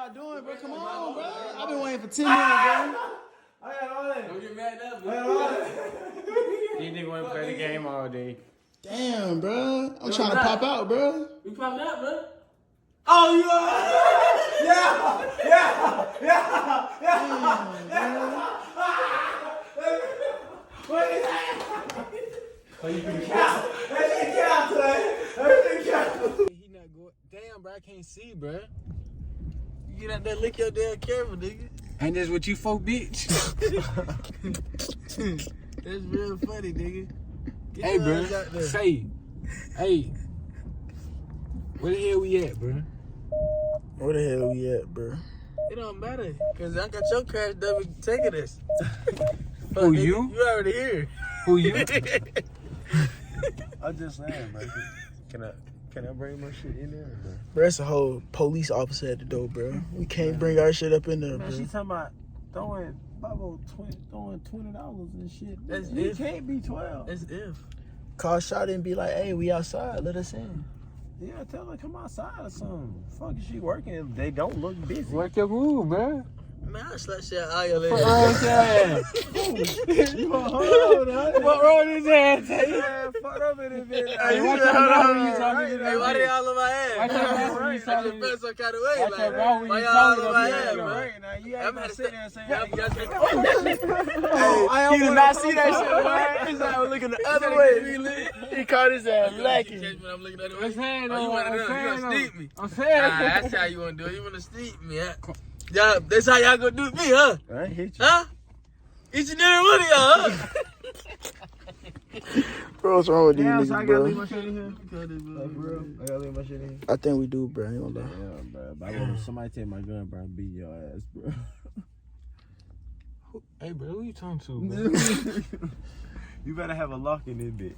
y'all doing, bro? Come on, bro. I've been waiting for 10 minutes, bro. I got all that. Don't get mad now, bro. I got all that. These niggas want to play the game all day. Damn, bro. I'm trying to pop out, bro. We popping out, bro. Oh, you yeah. What is that? Oh, you can count. That shit count today. That shit count. He not going. Damn, bro, I can't see, bro. You get out there, lick your damn camera, nigga. Ain't this what you folk, bitch? That's real funny, nigga. Get Hey, bro, say, hey, where the hell we at, bro? Where the hell we at, bro? It don't matter, cause I got your crash dummy taking us. Who, nigga, you? You already here. Who you? I'm just saying, bro. Can I bring my shit in there, bro? Bro, that's a whole police officer at the door, bro. We can't bring our shit up in there, Man, bro. she talking about throwing $20 and shit. That's It if. can't be 12. That's if. Call shot and be like, hey, we outside. Let us in. Yeah, tell her come outside or something. Fuck, is she working if they don't look busy? Work your move, bro. Man, I slap shit out your leg. You Hold on, what wrong with his ass? yeah, fuck up in this bitch. Hey, watch your mouth when you talking to Hey, that why they bitch. all on my ass? Watch your mouth when you I talking just to felt some kind of way. Watch Like, your mouth when why you y'all all talking on to my that ass, bitch. bro? Right now, you I'm ain't gonna gonna sit there and say, Y'all hey, I did not see that shit, boy. His ass was looking the other way. He caught his ass lacking. I'm looking at it. I'm saying, Oh, you want to I'm do it? You saying, want to sneak me? I'm saying. That's how you want to do it. You want to sneak me, huh? Y'all, that's how y'all gonna do me, huh? I ain't hit you. Huh? Each and every one of y'all, huh? Bro, what's wrong with these Damn, so I niggas, gotta leave bro? my shit in here? Bro, I gotta leave my shit in here. I think we do, bro. I ain't gonna lie. Yeah, bro. But I want somebody take my gun, bro, and beat your ass, bro. Hey, bro, who you talking to, bro? You better have a lock in this bitch.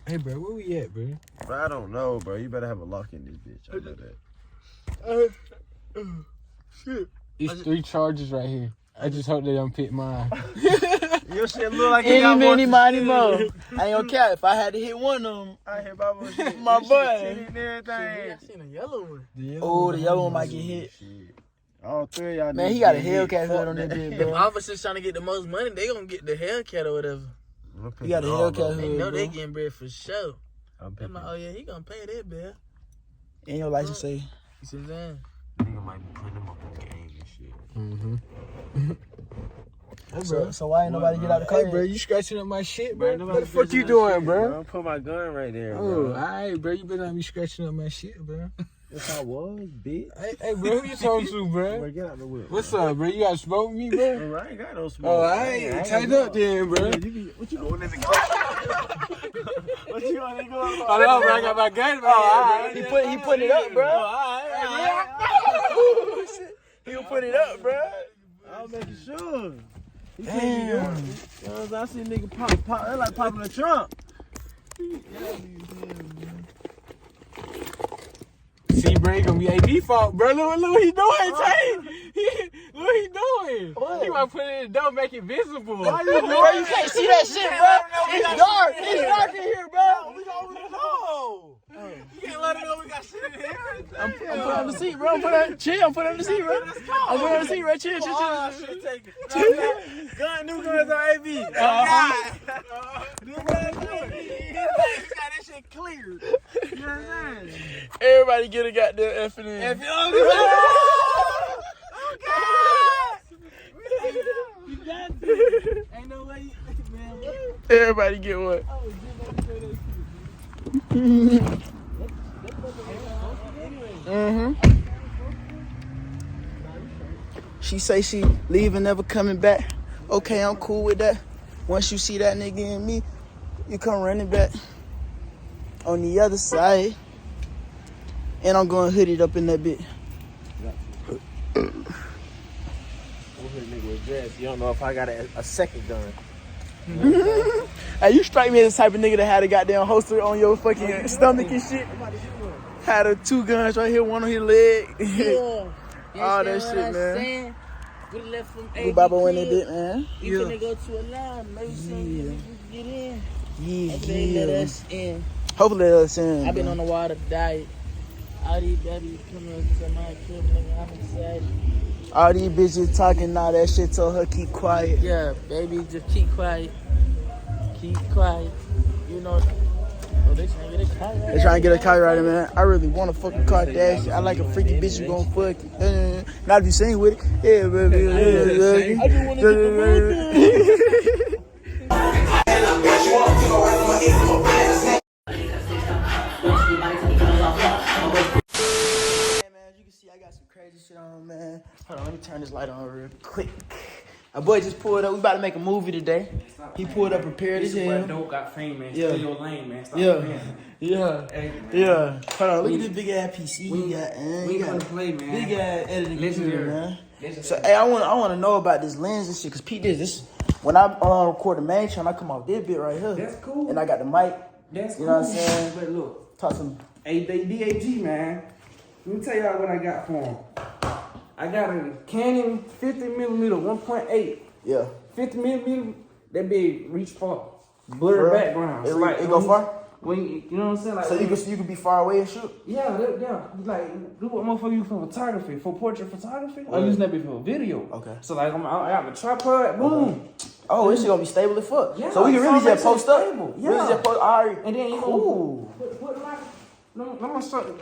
Hey, bro, where we at, bro? Bro, I don't know, bro. You better have a lock in this bitch. I know that. Shit. It's 3 charges right here. I just hope they don't pick mine. Your shit look like Any, many, money, mo. I ain't gonna care. If I had to hit one of them, I hear Babo shit. My This boy. shit titty and everything. I seen a yellow one. oh, the yellow one might get hit. Shit. All 3 of y'all Man, niggas he got a get hit. Hellcat hood Fuck on that bitch, If bro. officers trying to get the most money, they gonna get the Hellcat or whatever. He got a Hellcat They hood, know they bro. getting bread for sure. I'm They're like, oh yeah, he gonna pay that bill. And your license say. You see what I'm saying? Nigga might be putting them up on game and shit. So why ain't nobody get out the car? Hey, bro, you scratching up my shit, bro? Bro, What the fuck you doing, bro? Put my gun right there, Oh, bro. alright, bro. You better not be scratching up my shit, bro. Yes, I was, bitch. Hey, bro, who you talking to, bro? Bro, get out the whip. What's up, bro? You got to smoke me, bro? Bro, I ain't got no smoke. Oh, alright. Tighten up then, bro. What you going in the car? What you on the car? I know, bro. I got my gun right here, bro. He put it up, bro. Alright. He gonna put it up, bro. I was making sure. He Damn. can't be doing it. You know what I'm saying? I see a nigga pop. They like popping a trunk. See, bro, he gonna be AB fault, bro. Look what he doing, Tay. Look what he doing. What? He want to put it in the door, make it visible. Bro, you can't see that shit, bro. It's dark. It's dark in here, bro. We don't know. You can't let it know we got shit in here. I'm putting on the seat, bro. I'm putting on the seat, bro. I'm putting on the seat, bro. Chill. Shit, take it. New guns on AB. New guns got that shit cleared. You know what I'm saying? Everybody get a goddamn F and N. Oh God! You got to. Ain't no way you man. Everybody get one. She say she leaving, never coming back. Okay, I'm cool with that. Once you see that nigga and me, you come running back on the other side. And I'm going hooded up in that bit. Nigga with dress. You don't know if I got a second gun. Hey, you strike me as the type of nigga that had a goddamn holster on your fucking stomach and shit. Had 2 guns right here, one on his leg. All that shit, man. We left from We Babo in that bit, man. We finna go to a line. Maybe some get in. Yeah, Hopefully they let us in. Hopefully they let us in. I've been bro. on the water diet. All these babies coming up to my crib, nigga, I'm excited. All these bitches talking now, that shit told her keep quiet. Yeah, baby, just keep quiet. Keep quiet. You know, oh, they trying to get a car right. They trying to get a copyrighted, man. I really want a fucking Kardashian. I like a freaky bitch who gon' fuck it. Not if you sing with it. Yeah, baby. I just want to get shit on, man. Hold on, let me turn this light on real quick. Our boy just pulled up. We about to make a movie today. He pulled up prepared as hell. Dope got fame, man. Yeah. Stay your lane, man. Stop Yeah. playing. Yeah. Hey, man. Yeah. Hold on, look at this big ass PC. We got gonna play, man. big ass editing Legendary. computer, man. Legendary. So hey, I wanna know about this lens and shit. Cause Pete, this when I record the main channel, I come off this bit right here. That's cool. And I got the mic. That's You cool. know what I'm saying? But look, Talk to me. hey, they DAG, man. Let me tell y'all what I got for him. I got a Canon 50mm 1.8. Yeah. 50mm, that big reach far. For Blurred real? background. It, So like, it go when far? When you know what I'm saying? Like, So you can be far away and shoot? yeah, like, do what motherfucker use for photography, for portrait photography. I'm Right. using that bit for video. Okay. So like, I got the tripod, boom. Oh, this shit gonna be stable as fuck. Yeah, so we can really so just post up. stable. Really Yeah. just post. All right. And then you Cool. know, put like,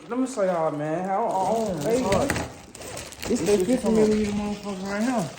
let me show y'all, man. How this the 50mm motherfucker right here.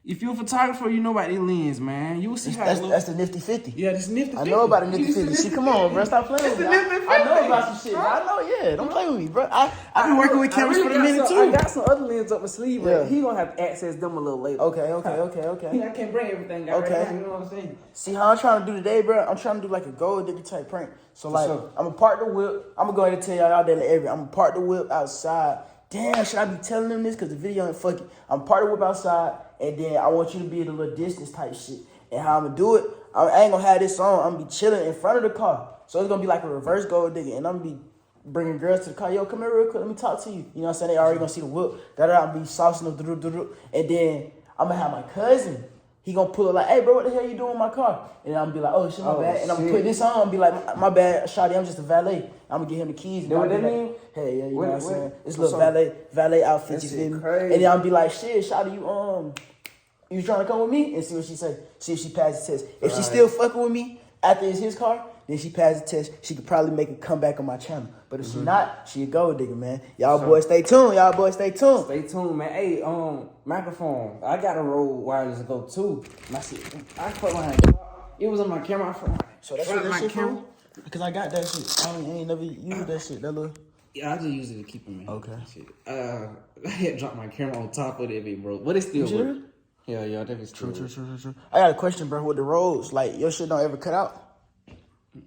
If you're a photographer, you know about these lens, man. You will see how it looks. That's the nifty 50. Yeah, this nifty. I know about the nifty 50. See, come on, bro. Stop playing with me. I know about some shit. Bro. I know, yeah. Don't play with me, bro. I been working with cameras for a minute, too. I got some other lenses up my sleeve, Yeah. but he gonna have to access them a little later. Okay. I can't bring everything out Okay. right now, you know what I'm saying? See how I'm trying to do today, bro? I'm trying to do like a gold digger type prank. So like, sure. I'm gonna park the whip. I'm gonna go ahead and tell y'all that every. I'm gonna park the whip outside. Damn, should I be telling them this? Cause the video ain't fucking. I'm park the whip outside, and then I want you to be at a little distance type shit. And how I'm gonna do it, I ain't gonna have this on. I'm gonna be chilling in front of the car. So it's gonna be like a reverse gold digger, and I'm gonna be bringing girls to the car. Yo, come here real quick. Let me talk to you. You know what I'm saying? They already gonna see the whip. I'm be saucing them, and then I'm gonna have my cousin. He gonna pull up like, hey, bro, what the hell you doing in my car? And I'm gonna be like, oh, shit, my bad. And I'm gonna put this on and be like, my bad, shawty, I'm just a valet. I'm gonna get him the keys. And Know what I'll that be mean? like, hey, yeah, you know what I'm saying? It's a What's little valet outfit, you That feel shit me? crazy. And then I'll be like, shit, shawty, you trying to come with me? And see what she say. See if she passes the test. If she still fucking with me after it's his car, then she passed the test. She could probably make a comeback on my channel. But if she not, she a gold digger, man. Y'all boys stay tuned. Stay tuned, man. Hey, microphone. I got a Rode wireless to go too. And I put my hand. It was on my camera. So that's what that shit for? Because I got that shit. I ain't never used that shit. That little. Yeah, I just use it to keep them in. Okay. Shit. I had dropped my camera on top of it, bro. But it still works. Yeah, that is true. True. I got a question, bro. With the roads, like your shit don't ever cut out.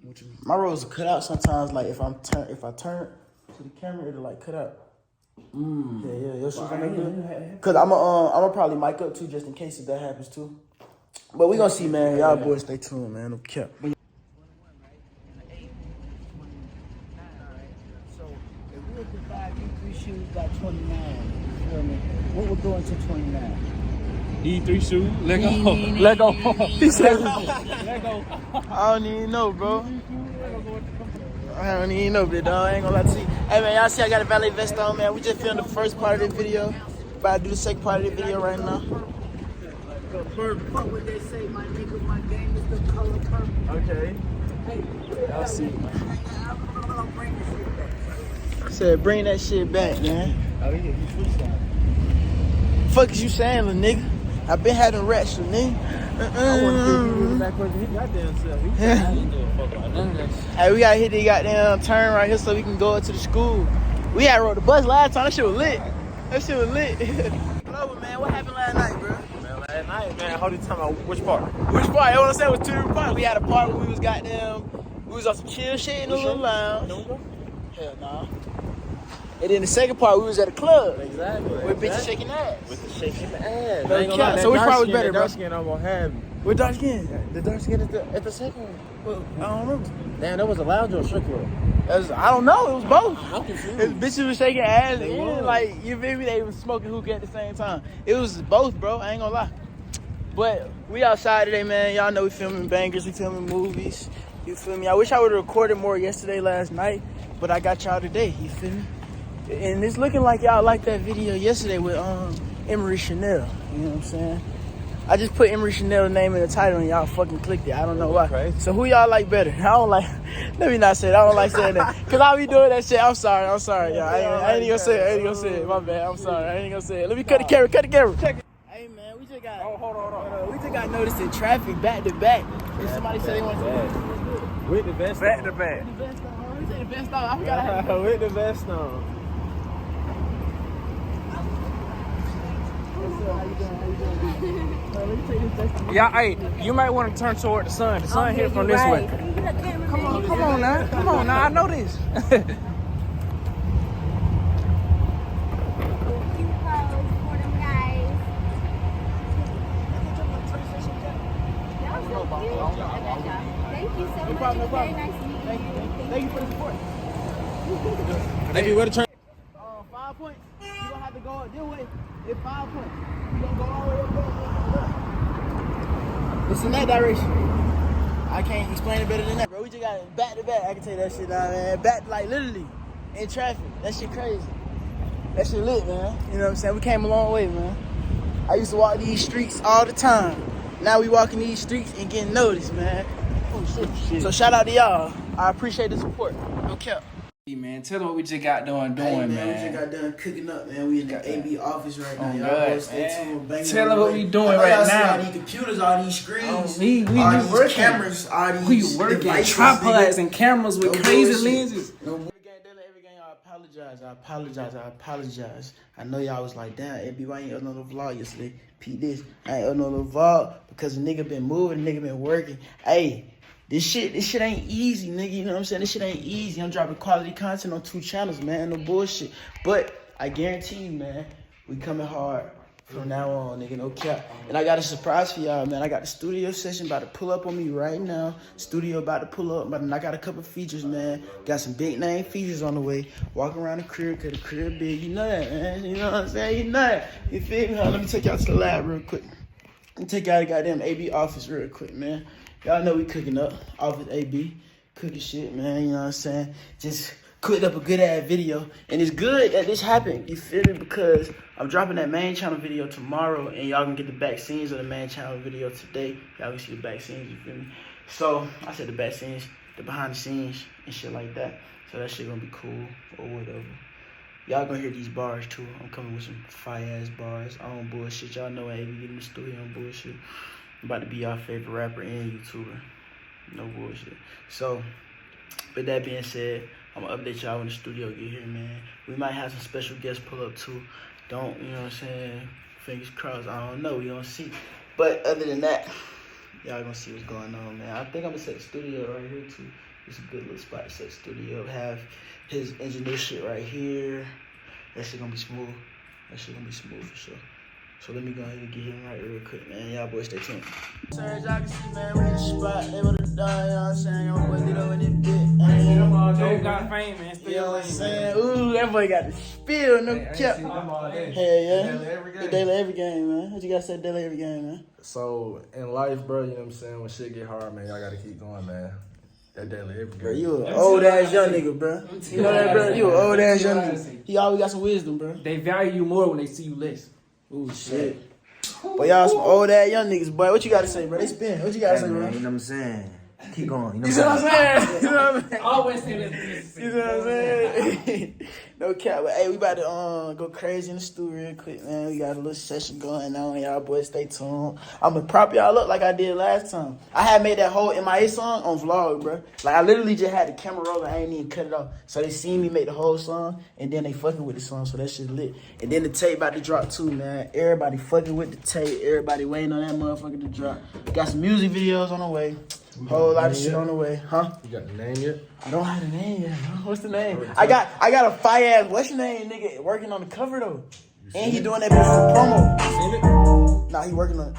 What you mean? My roads will cut out sometimes. Like if I turn to the camera, it'll like cut out. Yeah. Your shit don't ever do. Cause I'ma probably mic up too, just in case if that happens too. But we gonna see, man. Y'all boys stay tuned, man. No cap. shoes by 29. You feel me? What would go into 29? These 3 shoes, Lego. Lego. He said Lego. I don't even know, bro. I don't even know, big dog. I ain't gonna lie to you. Hey, man, y'all see I got a valet vest on, man. We just filmed the first part of the video. About to do the second part of the video right now. Fuck what they say, my nigga, my game is the color purple. Okay. Hey, Y'all see. I'll bring this shit back. Said, bring that shit back, man. Oh, yeah, you freestyle. Fuck is you saying, little nigga? I been having rats, little nigga. I want to think he was back with his goddamn self. He didn't give a fuck about none of that shit. Hey, we gotta hit the goddamn turn right here so we can go up to the school. We had rode the bus last time. That shit was lit. Over, man. What happened last night, bro? Man, last night, man, how do you talking about which part? Which part? I want to say it was 2 different parts. We had a part where we was we was on some chill shit in the little lounge. Hell nah. And then the second part, we was at a club. Exactly. With bitches shaking ass. With the shaking ass. No cap. So which part was better, bro? Dark skin I'm gonna have you. With dark skin. The dark skin at the second one. Well, I don't remember. Damn, that was a lounge or a strip club? I don't know. It was both. I'm confused. Bitches was shaking ass They and was. like, you feel me? They was smoking hookah at the same time. It was both, bro. I ain't gonna lie. But we outside today, man. Y'all know we filming bangers. We filming movies. You feel me? I wish I would have recorded more yesterday, last night, but I got y'all today. You feel me? And it's looking like y'all liked that video yesterday with Emery Chanel. You know what I'm saying? I just put Emery Chanel's name in the title and y'all fucking clicked it. I don't know why. Crazy. So who y'all like better? I don't like. Let me not say it. I don't like saying that. Cause I be doing that shit. I'm sorry, y'all. I ain't gonna say it. My bad. I'm sorry. I ain't gonna say it. Let me cut the camera. Check it. Hey man, we just got. Oh, hold on. We just got noticed in traffic back to back. And somebody said they want to. With the vest Back on. to back. The best on. We said the best on. I forgot I had. With the vest on. Yeah, hey, you might want to turn toward the sun. The sun hit from this way. Come on now. I know this. Thank you so much. It's very nice to meet you. Thank you for the support. Maybe where to turn. 5 points. You gonna have to go up this way. It's 5 points. You gonna go all the way up. It's in that direction. I can't explain it better than that, bro. We just got it back to back. I can tell you that shit now, man. Back, like literally, in traffic. That shit crazy. That shit lit, man. You know what I'm saying? We came a long way, man. I used to walk these streets all the time. Now we walking these streets and getting noticed, man. Oh shit. So shout out to y'all. I appreciate the support. No cap. Hey, man, tell them what we just got doing, Hey, man, man. we just got done cooking up, man. We in the AB office right now. Oh, Y'all God, boys stay man. tuned. Bang Tell on them the what way. we doing I know right y'all see now. all these computers, all these screens, We all these working. cameras, all these We working devices, tripods nigga. and cameras with No crazy bullshit. lenses. No bullshit. Every game, I apologize. I know y'all was like, damn, AB, why ain't up no vlog yesterday? Pete this. I ain't up no vlog because the nigga been moving, the nigga been working. Hey, this shit ain't easy, nigga. You know what I'm saying? This shit ain't easy. I'm dropping quality content on 2 channels, man. No bullshit. But I guarantee you, man, we coming hard from now on, nigga. No cap. And I got a surprise for y'all, man. I got the studio session about to pull up on me right now. Studio about to pull up. But I got a couple features, man. Got some big name features on the way. Walking around the crib, cause the crib big. You know that, man. You know what I'm saying? You know that. You feel me? Let me take y'all to the lab real quick. Let me take y'all to goddamn AB office real quick, man. Y'all know we cooking up. Office AB. Cooking shit, man. You know what I'm saying? Just cooked up a good ass video. And it's good that this happened. You feel me? Because I'm dropping that main channel video tomorrow. And y'all can get the back scenes of the main channel video today. Y'all can see the back scenes, you feel me? So, I said the back scenes, the behind the scenes and shit like that. So that shit gonna be cool or whatever. Y'all gonna hear these bars too. I'm coming with some fire ass bars. I don't bullshit. Y'all know I ain't getting the studio on bullshit. I'm about to be y'all favorite rapper and YouTuber. No bullshit. So, with that being said, I'm gonna update y'all when the studio get here, man. We might have some special guests pull up too. Don't, you know what I'm saying? Fingers crossed. I don't know. We gonna see. But other than that, y'all gonna see what's going on, man. I think I'm gonna set the studio right here too. It's a good little spot to set the studio. Have his engineer shit right here. That shit gonna be smooth. That shit gonna be smooth for sure. So let me go ahead and get him right real quick, man. Y'all boys stay tuned. So as y'all can see, man, we in the spot. They would've done, you know what I'm saying? Y'all boys did over this bit. Joe got fame, man. You know what I'm saying? Ooh, that boy got the spill, no cap. Hell yeah. The daily every game, man. What you gotta say daily every game, man? So in life, bro, you know what I'm saying? When shit get hard, man, y'all gotta keep going, man. That daily every Bro, game. you an old ass young nigga, bro. You know that, bro? You an old ass young nigga. He always got some wisdom, bro. They value you more when they see you less. Ooh, shit. But y'all some old ass young niggas, boy. What you gotta say, bro? They spin. What you gotta say, bro? You know what I'm saying? Keep going. You know what I'm saying? You know what I'm saying? Always say that. You know what I'm saying? No cap, but hey, we about to go crazy in the studio real quick, man. We got a little session going on. Y'all boys stay tuned. I'ma prop y'all up like I did last time. I had made that whole MIA song on vlog, bro. Like I literally just had the camera rolling. I ain't even cut it off. So they seen me make the whole song, and then they fucking with the song, so that shit lit. And then the tape about to drop too, man. Everybody fucking with the tape. Everybody waiting on that motherfucker to drop. Got some music videos on the way. Whole lot of shit on the way, huh? You got the name yet? I don't have the name yet, bro. What's the name? I got a fire ass, what's your name, nigga, working on the cover though. And he doing that bitch for promo. Seen it? Nah, he working on it.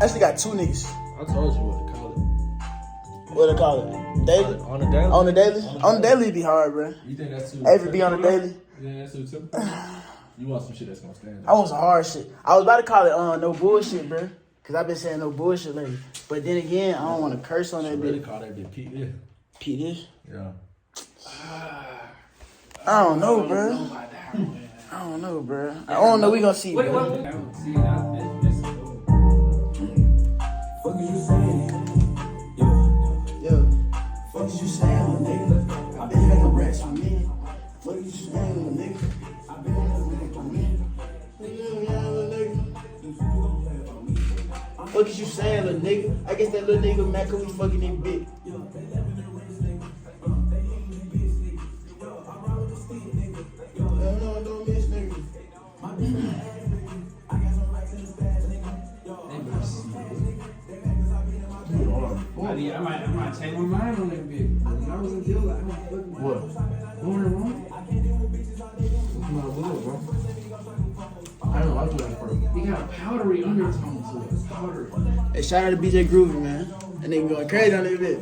Actually got 2 niggas. I told you what to call What they call it? Daily? it. On the daily? On the daily? On the daily be hard, bro. You think that's too Every be on the daily. You think that's too typical? You want some shit that's gonna stand I want some hard shit. I was about to call it no bullshit, bro. Cause I've been saying no bullshit lately. But then again, I don't want to curse on that Really bitch. call that bitch Pete this. Pete this? Yeah. I don't know, bro. I don't know, bro. I don't know. We gonna see, bro. Fuck is you saying? Yo, fuck is you saying, little nigga? I been making racks for me. Fuck is you saying, little nigga? I been making for me. Fuck is you saying, little nigga? I guess that little nigga mad 'cause we fucking his bitch. Don't miss niggas. I might change my mind on that bitch. When I was in jail, I don't fucking What? going wrong. What's my blood, bro? I don't like that first. He got a powdery undertone to it. Powdery. Hey, shout out to BJ Groovy, man. That nigga going crazy on that bitch.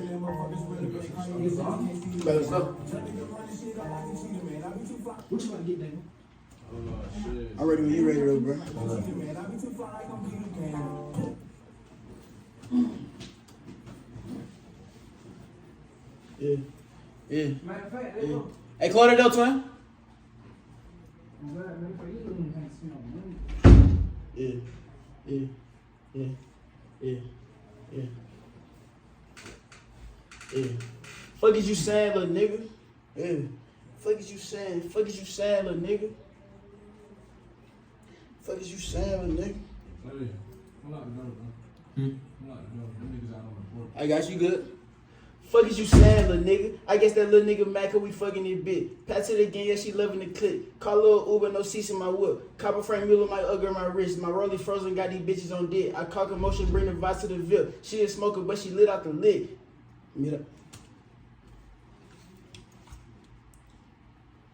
Better stuff. What you about to get, nigga? I'm ready when you ready, though, bro. Yeah. Yeah. Matter of fact, Yeah. Hey, close the door, twin. Yeah. Yeah. Yeah. Yeah. Yeah. Yeah. Fuck is you saying, little nigga? Yeah. Fuck is you saying? Fuck is you saying, little nigga? Fuck is you saying, little nigga? I got you good. Fuck is you saying, little nigga? I guess that little nigga mad 'cause we fucking his bitch. Pass it again, yeah, she loving the clip. Call little Uber, no seats in my whip. Copper frame mule, my ugger, my wrist. My rollie frozen, got these bitches on dick. I call commotion, bring the vice to the VIP. She a smoker, but she lit out the lid. Meet up.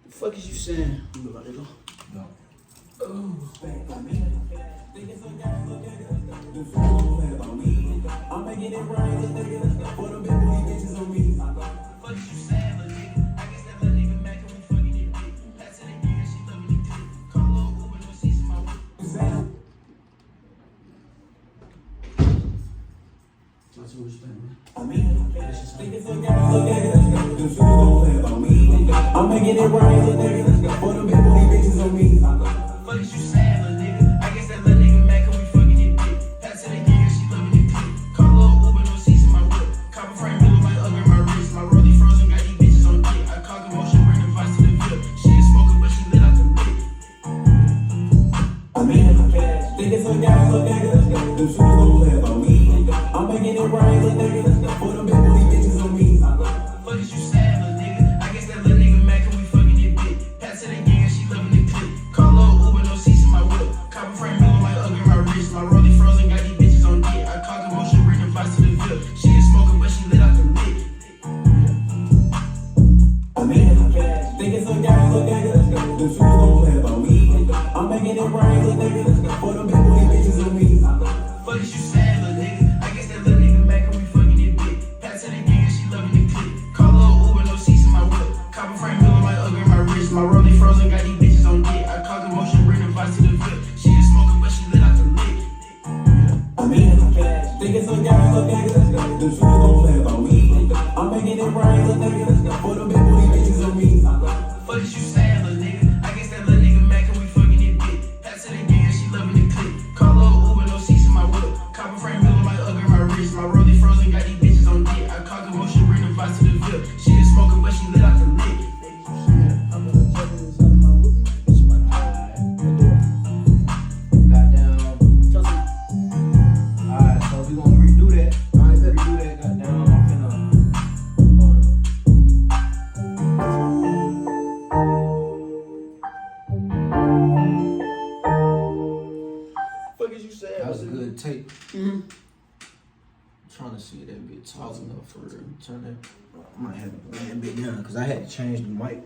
The fuck is you saying? You look like it, go. No. I'm making it right, for them big booty bitches on me. Fuck is you saying, little nigga? I guess that little nigga mad 'cause we fucking his bitch. Pass it again, she loving the clip. Call little Uber, no seats in my whip. That's what we spend, man. I'm making it right, for them big booty bitches on me. Fuck is you saying, little nigga? I guess that little nigga mad 'cause we fucking his bitch. Pass it again, she loving the clip. Call little Uber, no seats in my whip. Copper frame mule, my ugger, my wrist. My rollie frozen, got these bitches on dick. I call commotion, bring the vice to the VIP. She a smoker, but she lit out the lid. I'm in the cash, thinking some guys look nigga. Them shooters don't play about me. I'm making it right, for them big booty bitches on me. Fuck is you saying, little nigga? I guess that little nigga mad 'cause we fucking his bitch. Pass it again, she loving the clip. Call little Uber, no seats in my whip. Copper frame mule, my ugger, my wrist. My rollie frozen, got these bitches on dick. I call commotion, bring the vice to the VIP. She a smoker, but she lit out the lid. I'm in the cash, thinking some guys look nigga. Them shooters don't play about me. I'm making it right, for them big booty bitches on me. Fuck is you saying, little nigga? I guess that little nigga mad 'cause we fucking his bitch. Pass it again, she loving the clip. Call little Uber, no seats in my whip. Copper frame mule, my ugger, my wrist. My rollie frozen, got these bitches on dick. I call commotion, bring the vice to the VIP. She a smoker, but she lit out the lid. I'm in the cash, thinking some guys look nigga. Them shooters don't play about me. I'm making it right, for them big booty bitches on me. Fuck is you saying, little nigga? I guess that little nigga mad 'cause we fucking his bitch. Pass it again, she loving the clip. Call little Uber, no seats in my whip. Copper frame mule, my ugger, my wrist. My rollie frozen, got these bitches on dick. I call commotion, bring the vice to the VIP. She a smoker, but she lit out the lid. Alright, so we gonna redo that. Redo that, goddamn. I'm finna. Hold Fuck is you saying? That was a good take. Mm-hmm. Trying to see that bit tall enough for real. Turn that. I might have to bring that bit down because I had to change the mic.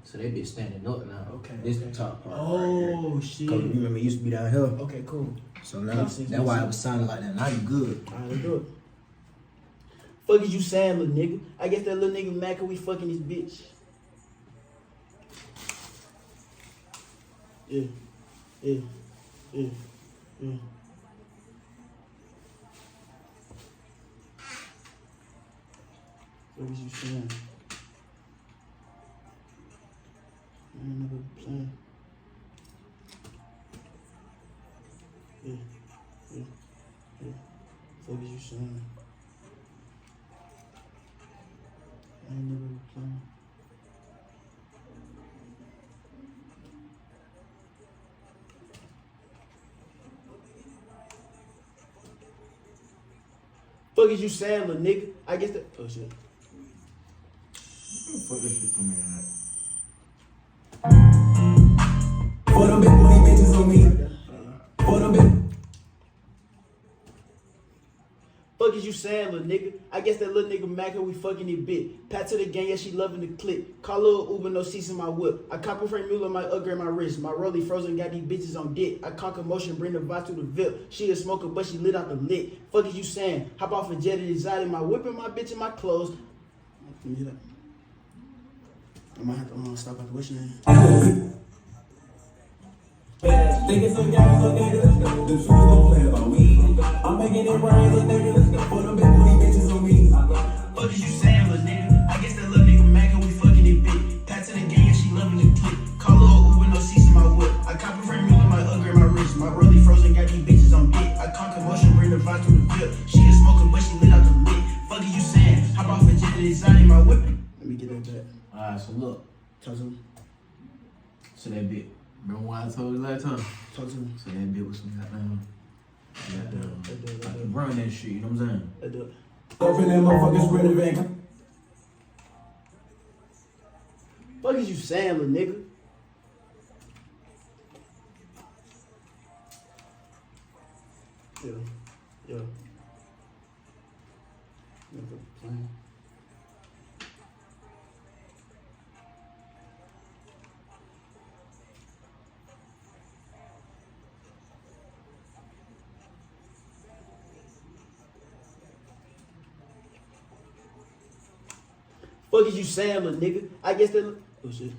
So that bit standing up now. Okay. This the top part. Oh, shit. Cause you remember it used to be down here. Okay, cool. So now that's why it was sounding like that. Now you good. Alright, let's do it. Fuck is you saying, little nigga? I guess that little nigga mad 'cause we fucking his bitch. Yeah. Yeah. Yeah. Yeah. What is you saying? I ain't never playing. Yeah. What is you saying? I ain't never playing. Fuck is you saying, little nigga? I guess that. Oh shit. Fuck this shit from me, man. For them big booty bitches on me. For them big. Fuck is you saying, little nigga? I guess that little nigga Mac her, we fucking it bit. Pat to the gang, yeah, she loving the clip. Call her Uber, no seats in my whip. I copper frame mule on my upgrade my wrist. My rollie frozen, got these bitches on dick. I conquer motion, bring the vibe to the VIP. She a smoker, but she lit out the lit. Fuck is you saying? Hop off a jet and exotic. My whip and my bitch in my clothes. Let me get up. I might have to stop at the wishing name. Think it's okay, let's go. The shoes gon' play about me. I'm making it rain, little nigga, let's go. For them big booty bitches on me. Fuck is you saying, little nigga? I guess that little nigga Mac her, we fucking it bit. Pat to the gang, yeah, she loving the clip. Call her Uber, no seats in my whip. I copper frame mule on my upgrade my wrist. My rollie frozen, got these bitches on dick. I conquer motion, bring the vibe to the VIP. She a smoker, but she lit out the lit. Fuck is you saying? Hop off a jet and exotic, my whip. Let me get that back. Alright, so look. Talk to me. So that bit. Remember what I told you last time? Talk to me. So that bit was some goddamn. Like you burn that shit, you know what I'm saying? I do it. Open them motherfuckers ready, Vegas. Fuck is you saying, little nigga? Yeah. Never playing. Fuck is you saying, little nigga? I guess that. Oh shit.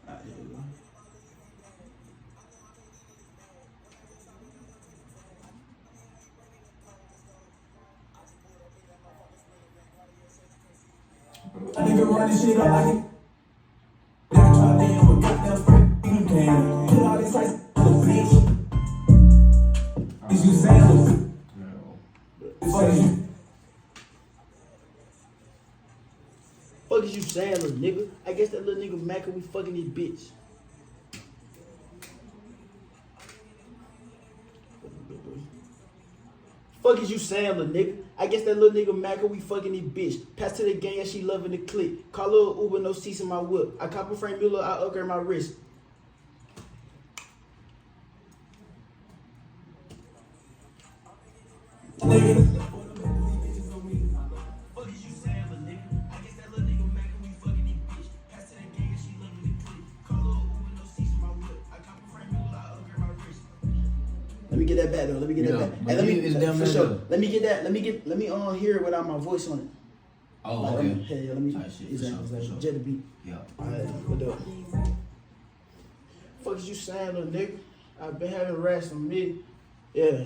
Alright, there we go. I nigga run this shit up like it. Nigga try to damn with goddamn spray. You can put all this ice on the bitch. Is you saying, little? Fuck is you? Fuck is you saying, little nigga? I guess that little nigga Mac her, we fucking this bitch. Fuck is you saying, little nigga? I guess that little nigga Mac her, we fucking this bitch. Pass to the gang, yeah, she loving the clip. Call her Uber, no seats in my whip. I copper frame mule, I upgrade my wrist. Let me get that back though. Let me get that back. but And let me it's damn for near sure. done. Let me get that. Let me hear it without my voice on it. Oh, Like, okay. Hey, let me. Type shit, for Exactly. sure, for sure. Jet the beat. Yeah. Alright, what up? Fuck is you saying, little nigga? I've been having rats on me. Yeah.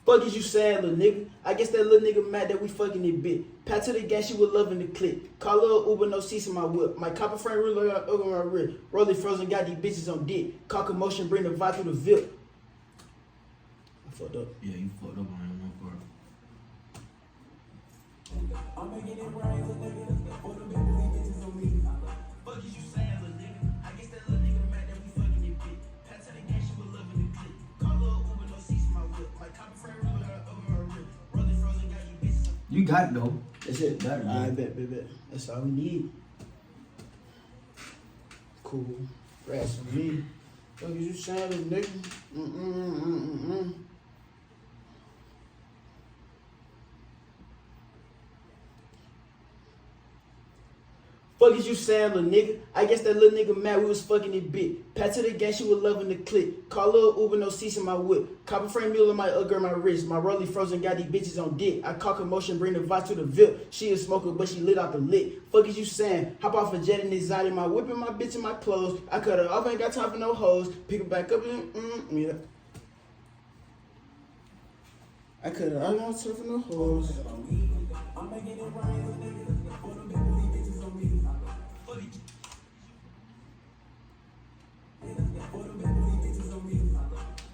Fuck is you saying, little nigga? I guess that little nigga mad that we fucking it bit. Pat to the gas, she was loving the clip. Call her Uber, no seats in my whip. My copper frame ruler over my wrist. Rollie frozen, got these bitches on dick. Conquer motion, bring the vibe to the VIP. I fucked up. Yeah, you fucked up on that one part. I'm making it rain, little nigga, let's go. For them big booty bitches on me. Fuck is you saying, little nigga? I guess that little nigga mad that we fucking it bit. Pat to the gas, she was loving the clip. Call her Uber, no seats in my whip. My copper frame ruler over my wrist. Rollie frozen, got these bitches on. You got it though. That's it. Got it, man. Alright, bet. That's all we need. Cool. Rats for me. Fuck is you saying, little nigga? Fuck is you saying, little nigga? I guess that little nigga mad we was fucking it bit. Pat to the gang, she was loving the clip. Call little Uber, no seats in my whip. Copper frame mule in my ugger, my wrist. My rollie frozen, got these bitches on dick. I call commotion, bring the vibe to the VIP. She a smoker, but she lit out the lit. Fuck is you saying? Hop off a jet and exotic, my whip and my bitch in my clothes. I cut her off, ain't got time for no hoes. Pick her back up and yeah. I cut her off, ain't got time for no hoes. I'm making it rain, little nigga. For them big booty bitches on me. For them big booty bitches on me.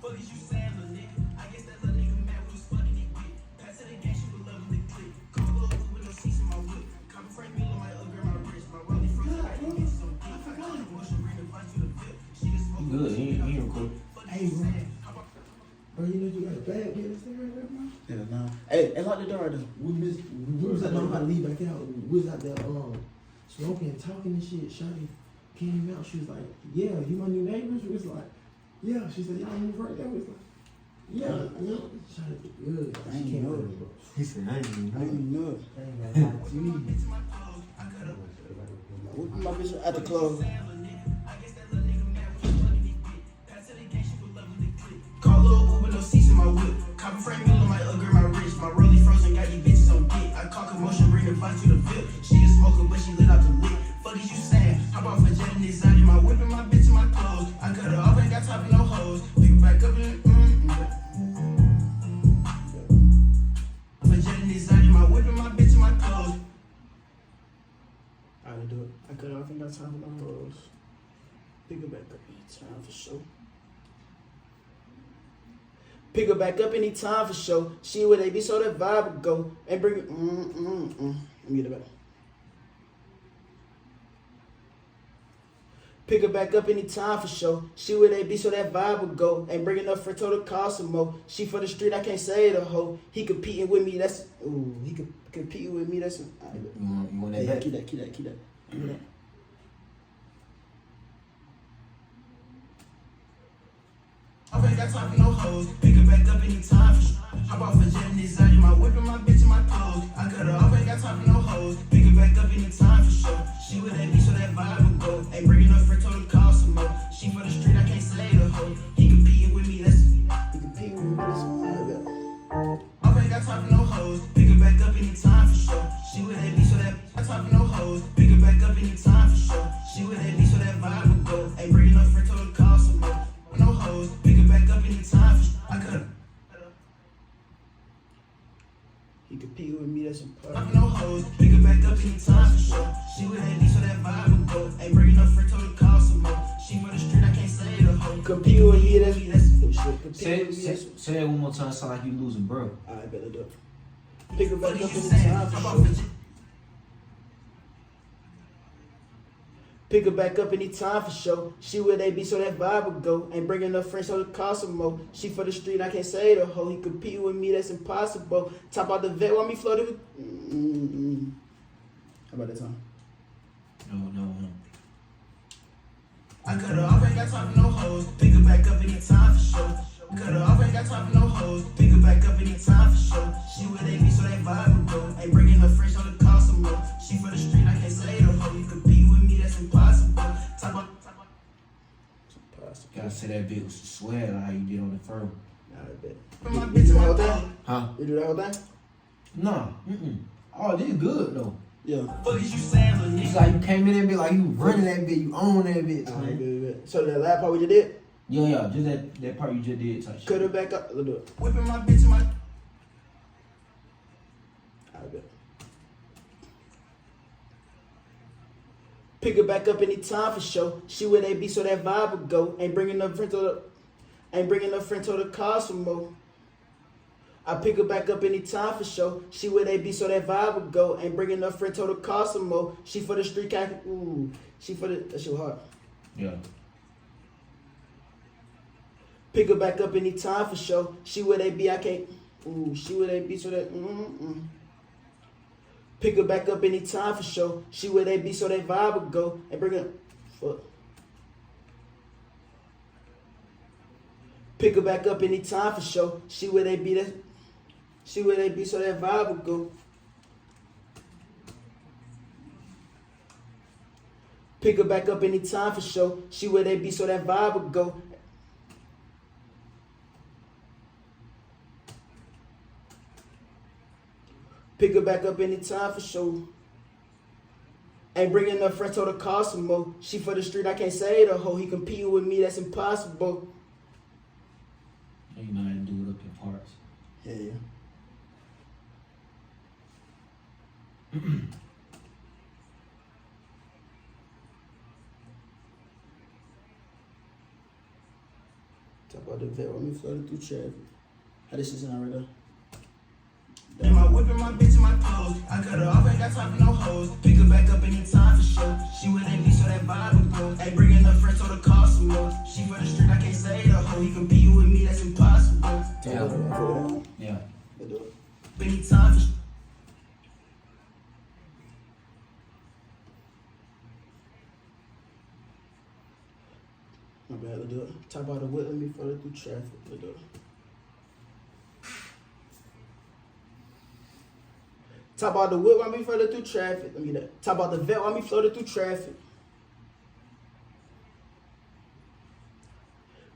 Fuck is you saying, little nigga? I guess that little nigga mad we was fucking it bit. Pat to the gang, she was loving the clip. Call little Uber, no seats in my whip. Copper frame mule in my ugger, my wrist. My rollie frozen, got these bitches on dick. I call commotion, bring the vibe to the VIP. She a smoker. Good, he ain't recording. Hey, bro. Bro, you know you got a bag here, this thing right there, man? Yeah, nah. Hey, lock the door right there. We was at know how to leave back out. We was out there smoking, talking and shit. Shawty came out. She was like, "Yeah, you my new neighbors?" We was like, "Yeah." She said, "Y'all move right there." We was like, "Yeah, yeah." Shawty was good. She came out, bro. He said, I ain't even I ain't even know it. I ain't gonna lie to you. Whooping my bitch at the club. Call little Uber, no seats in my whip. Copper frame mule in my ugger, my wrist. My rollie frozen, got these bitches on dick. I call commotion, bring the vibe to the VIP. She a smoker, but she lit out the lit. Fuck is you saying? Hop off a jet and exotic, my whip and my bitch in my clothes. I cut her off, ain't got time for no hoes. Pick her back up and a jet and exotic, my whip and my bitch in my clothes. I do it. I cut her off, ain't got time for no hoes. Pick her back up anytime for sure. Pick her back up anytime for sure. She where they be, so that vibe would go. And bring it. Let me get it back. Pick her back up anytime for sure. She where they be, so that vibe would go. Ain't bringing up for total cost some more. She for the street, I can't say the hoe. He competing with me, that's he could compete with me, that's You want that yeah, back? keep that. Keep that. I ain't got time for no hoes. Pick her back up anytime for sure. Hop off a jet and exotic, my whip and my bitch in my clothes. I cut her off, ain't got time for no hoes. Pick her back up anytime for sure. She with that bitch, so that vibe would go. Ain't bringing up for total cost some more. She for the street, I can't say the hoe. He competing with me, that's he competing with me, that's I ain't got time for no hoes. Pick her back up anytime for sure. She with that bitch, so that got time for no hoes. Pick her back up anytime for sure. She with that bitch, so that vibe would go. Ain't bringing up for total cost some more. No hoes. Pick her back up anytime for sure. I cut her. He compete with me, that's important. No hoes. Pick her back up anytime for sure. She with that bitch, so that vibe would go. Ain't bringing up for total cost some more. She for the street, I can't say the hoe. Compete with me, that's shit. Say it one more time, sound like you losing, bro. I better do it. Pick her back up anytime for sure. Pick her back up anytime for sure. She where they be, so that vibe would go. Ain't bringing enough friends, so it cost some more. She for the street, I can't say the hoe. He compete with me, that's impossible. Top out the vet while me floated with. How about that time? No. I cut her off, ain't got time for no hoes. Pick her back up anytime for sure. Cut her off, ain't got time for no hoes. Pick her back up anytime for sure. She where they be, so that vibe would go. Ain't bringing enough friends, so it cost some more. She for the street, I can't say the hoe. You compete with me, that's impossible. Top out. Gotta say that bitch was swear like how you did on the firm. Nah, I bet. You do the whole thing? Huh? You do the whole thing? No. Oh, this good though. Yeah. What is you saying, little It's nigga? like you came in that bitch like you running that bitch, you own that bitch. Alright, Man. good. So that last part we just did? Yeah, just that part you just did type shit. Cut her back up. Look, look. Whipping my bitch in my. I bet. Pick her back up anytime for sure. She where they be, so that vibe would go. Ain't bringing enough friends to the cars for more. I pick her back up anytime for sure. She where they be, so that vibe would go. Ain't bringing enough friends to the cars some more. She for the street cat. Ooh, she for the. That shit hard. Yeah. Pick her back up anytime for sure. She where they be, I can't. Ooh, she where they be, so that. Pick her back up anytime for sure. She where they be, so that vibe would go. And bring her. Fuck. Pick her back up anytime for sure. She where they be, that. She where they be, so that vibe would go. Pick her back up anytime for sure. She where they be so that vibe would go. Pick her back up anytime for sure. Ain't bringing enough friends, told her call some more. She for the street, I can't say the hoe. He competing with me, that's impossible. You know how to do it up in parts. Yeah. Talk about the vet, when we floated through traffic. How this is in right there? In my whip and my bitch and my clothes. I cut her off, ain't got time for no hoes. Pick her back up anytime for sure. She with me so that vibe would go. Ain't bringing enough friends, told her call some more. She for the street, I can't say the hoe. He compete with me, that's impossible. Yeah. Anytime for My bad, let's do it. Talk about the whip, let me float through traffic. Let's do it. Talk about the whip, let me float through traffic. Let me get that. Talk about the vet, let me float through traffic.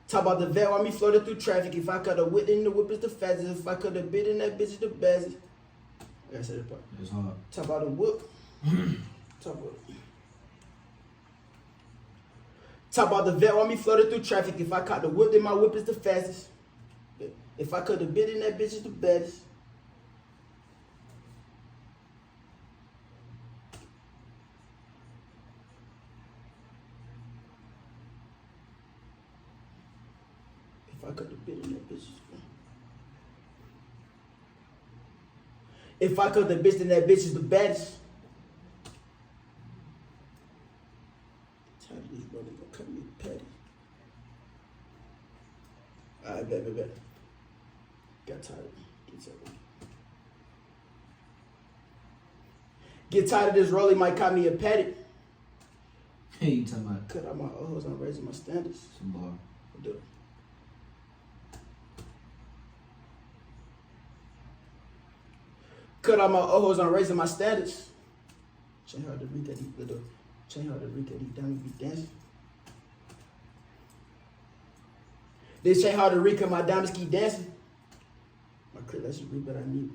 Talk about the vet, let me float through traffic. If I cut a whip, then the whip is the fastest. If I cut a bit, then that bitch is the best. I gotta say that part. It's hard. Talk about the whip. Talk about it. Talk about the vet, want me floated through traffic. If I caught the whip, then my whip is the fastest. If I cut the bit, then that bitch is the baddest. If I cut the bit, then that bitch is If I cut the bitch, then that bitch is the baddest. Tired of these brothers gonna cut me petty. Alright, bet. Got tired of it. Get tired of this rolling, might call me a petty. Hey, you talking about? Cut out my O's, I'm raising my standards. Some bar. I'll do it. Cut out my O's, I'm raising my standards. Change hard to read that deep little. Change hard to read that deep down, be dancing. This ain't hard to read, cause my diamonds keep dancing. My crib, let's read, but I need.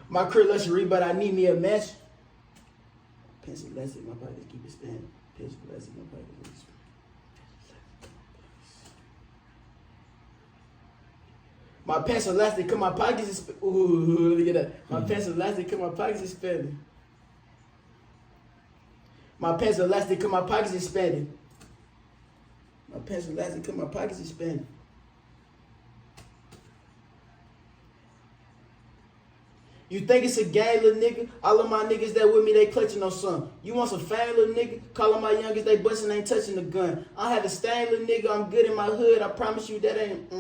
My crib, let's read, but I need me a match. Pencil, let's my pockets keep it standing. Pencil, let's my pockets keep it standing. My pants elastic, cause my pockets is ooh, look at that. My pants elastic, cause my pockets is expanding. My pants elastic, cause my pockets is expanding. My pants elastic, cause my pockets is expanding. You think it's a game, little nigga? All of my niggas that with me, they clutching on something. You want some fame, little nigga? Call on my youngest, they bustin', ain't touching the gun. I have a stain, little nigga. I'm good in my hood. I promise you that ain't.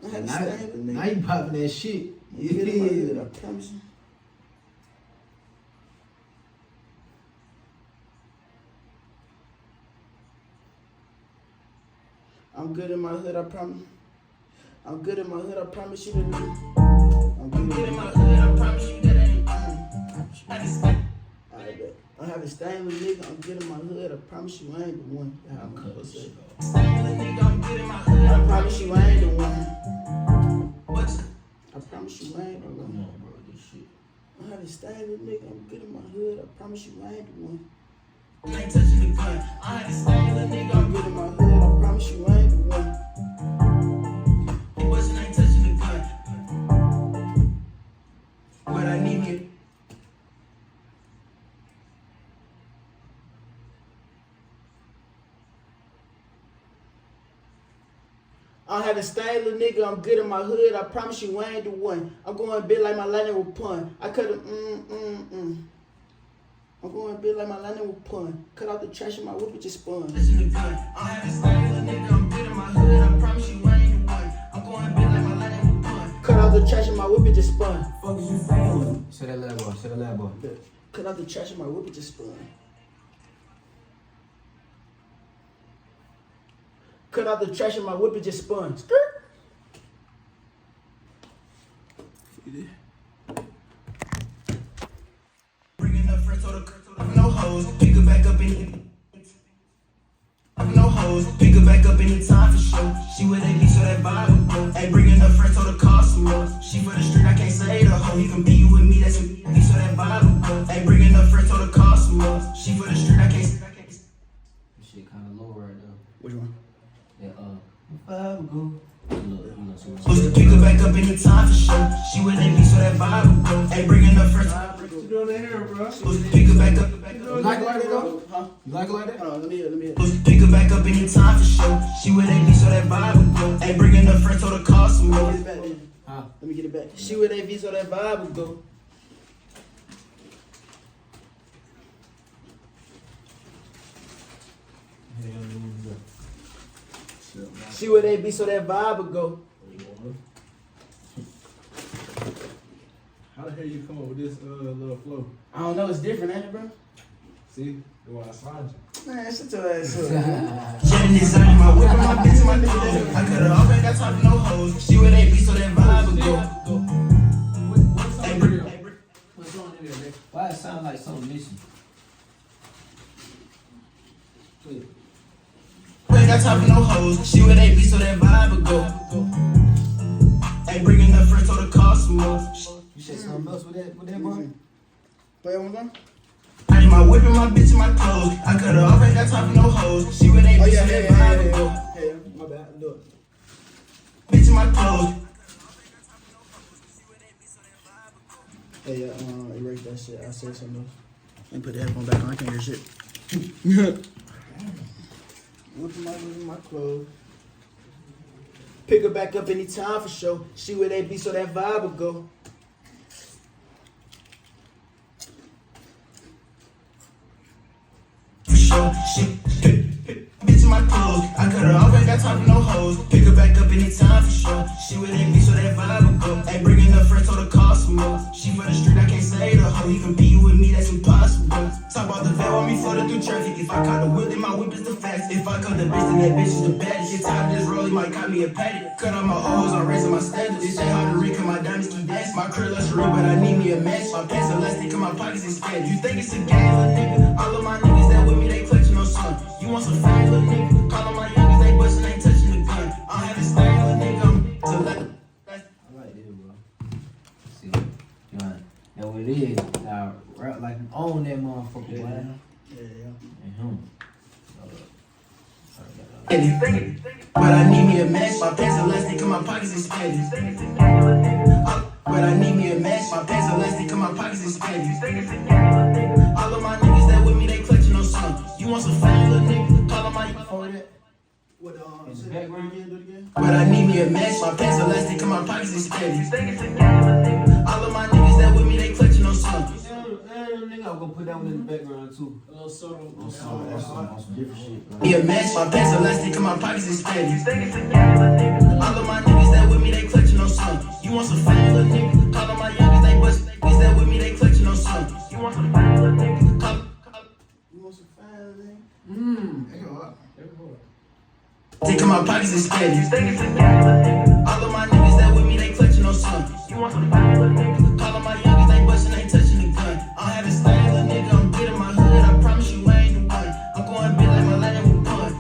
I have a stain, little nigga. Now you popping that shit. I'm good in my hood. I promise you. I'm good in my hood. I promise. I'm good in my hood. I promise you that. I'm good in my hood. I promise you that ain't. I bet. I have a stain, little nigga. I'm good in my hood. I promise you I ain't the one. I'm cutting shit off. stain, little nigga, I'm good in my hood. I promise you I ain't the one. What's I promise you I ain't the Come one. on, bro. This shit. I have a stain, little nigga. I'm good in my hood. I promise you I ain't the one. ain't touching the gun? I had a stain, little nigga, I'm good in my hood. I promise you I ain't the one. wasn't ain't touching the gun. But I need me. I have a stain, little nigga. I'm good in my hood. I promise you I ain't the one. I'm going big like my lightning with pun. I cut it, I'm going big like my lightning with pun. Cut out the trash in my whip, it just spun. Touching the gun. I had a stain, little nigga, I'm good in my hood. I promise you I ain't the one. I'm going big like my lightning with pun. Cut out the trash in my whip, it just spun. Fuck is you saying? Say that loud boy. Say that loud boy. Cut out the trash in my whip, it just spun. Cut out the trash in my whip, it just spun. Skirt. hoes, pick her back up in no hoes, pick her back up anytime for sure. She with that beat, so that vibe would go. Ayy, bringing her friends, told her cost some more. She for the street, I can't say the hoe. You can be with me, that's a beat, so that vibe would go. Ayy, bringing her friends, told her cost some more. She for the street, I can't say. This shit kind of low right now. Which one? That vibe would go. Supposed to pick her back up anytime for sure. She with that beat, so that vibe would go. Ayy, bringing her friends. What you doing in here, bro? Supposed to pick her back up. You like it like that though? Huh? You like it like that? Hold on, let me hear. Supposed to pick her back up anytime for sure. She with that beat, so that vibe would go. Ayy, bringing her friends, told her cost some more. Get it back then. Huh? Let me get it back. She with AV, so that vibe would go. She with AV, so that vibe would go. How the hell you come up with this little flow? I don't know, it's different, ain't it, bro? See? The one I signed you. Man, shut your ass up. Jetting design, my whip and my bitch and my nigga. I cut her off, ain't got time for no hoes. She with AV, so that vibe would go. What's on in there, Nick? Why it sound like something missing? Ain't got time for no hoes. She with AV, so that vibe would go. Ain't bringing her friends, told her cost some more. You said something else with that boy? Play it one time? I need my whip and my bitch and my clothes. I cut her off, ain't got time for no hoes. She with AV, so that vibe would go. Hey, my bad, do it. Bitch in my clothes. Hey, erase that shit. I said something else. And put the headphone back on. I can't hear shit. Whip in my clothes. Pick her back up anytime for sure. She with AV, so that vibe would go. For sure. Bitch in my clothes. I cut her off, ain't got time for no hoes. Pick her back up anytime for sure. She with AV, so that vibe would go. Ain't bringing her friends, told her cost some more. She for the street, I can't say the hoe. You can be with me, that's impossible. Talk about the vet, want me for the through traffic. If I caught the whip, then my whip is the fast. If I cut the bitch, then that bitch is the baddest. Get tired of this roll, he might call me a patty. Cut out my O's, I'm raising my standards. This ain't hard to read, cause my diamonds keep dance. My career luxury, but I need me a match. My pants elastic, cause my pockets is fat. You think it's a game, little nigga? All of my niggas that with me, they clutching no son. You want some fat, little nigga? Call on my youngest, they bustin', ain't touching the gun. I have to stay, little nigga. I'm to let. I like this, bro. See, you know what it is. I rap like you own that motherfucker, boy. But I need me a match, my pants elastic, cause my pockets is fatty. But I need me a match, my pants elastic, cause my pockets is fatty. All of my niggas that with me, they clutching no son. You want some fat, little nigga? Call on my What the background? But I need me a match, my pants elastic, cause my pockets is fatty. All of my niggas that with me, they clutching no son. Nigga, I'm gonna put that one in the background too. On some different shit. Me a match, my pants elastic, cause my pockets is fatty. All of my niggas that with me, they clutching no son. You want some fat, little nigga? Call on my youngest, they bust. Niggas that with me, they clutching no son. You want some fat, little nigga? You want some fire, nigga? Take my pockets is fatty. All of my niggas that with me, they clutching no son. You want some fat, little nigga? Call on my youngest, they bustin', ain't touching the gun. I don't have a style, little nigga. I'm good in my hood. I promise you, I ain't the one. I'm going big like my light with pun.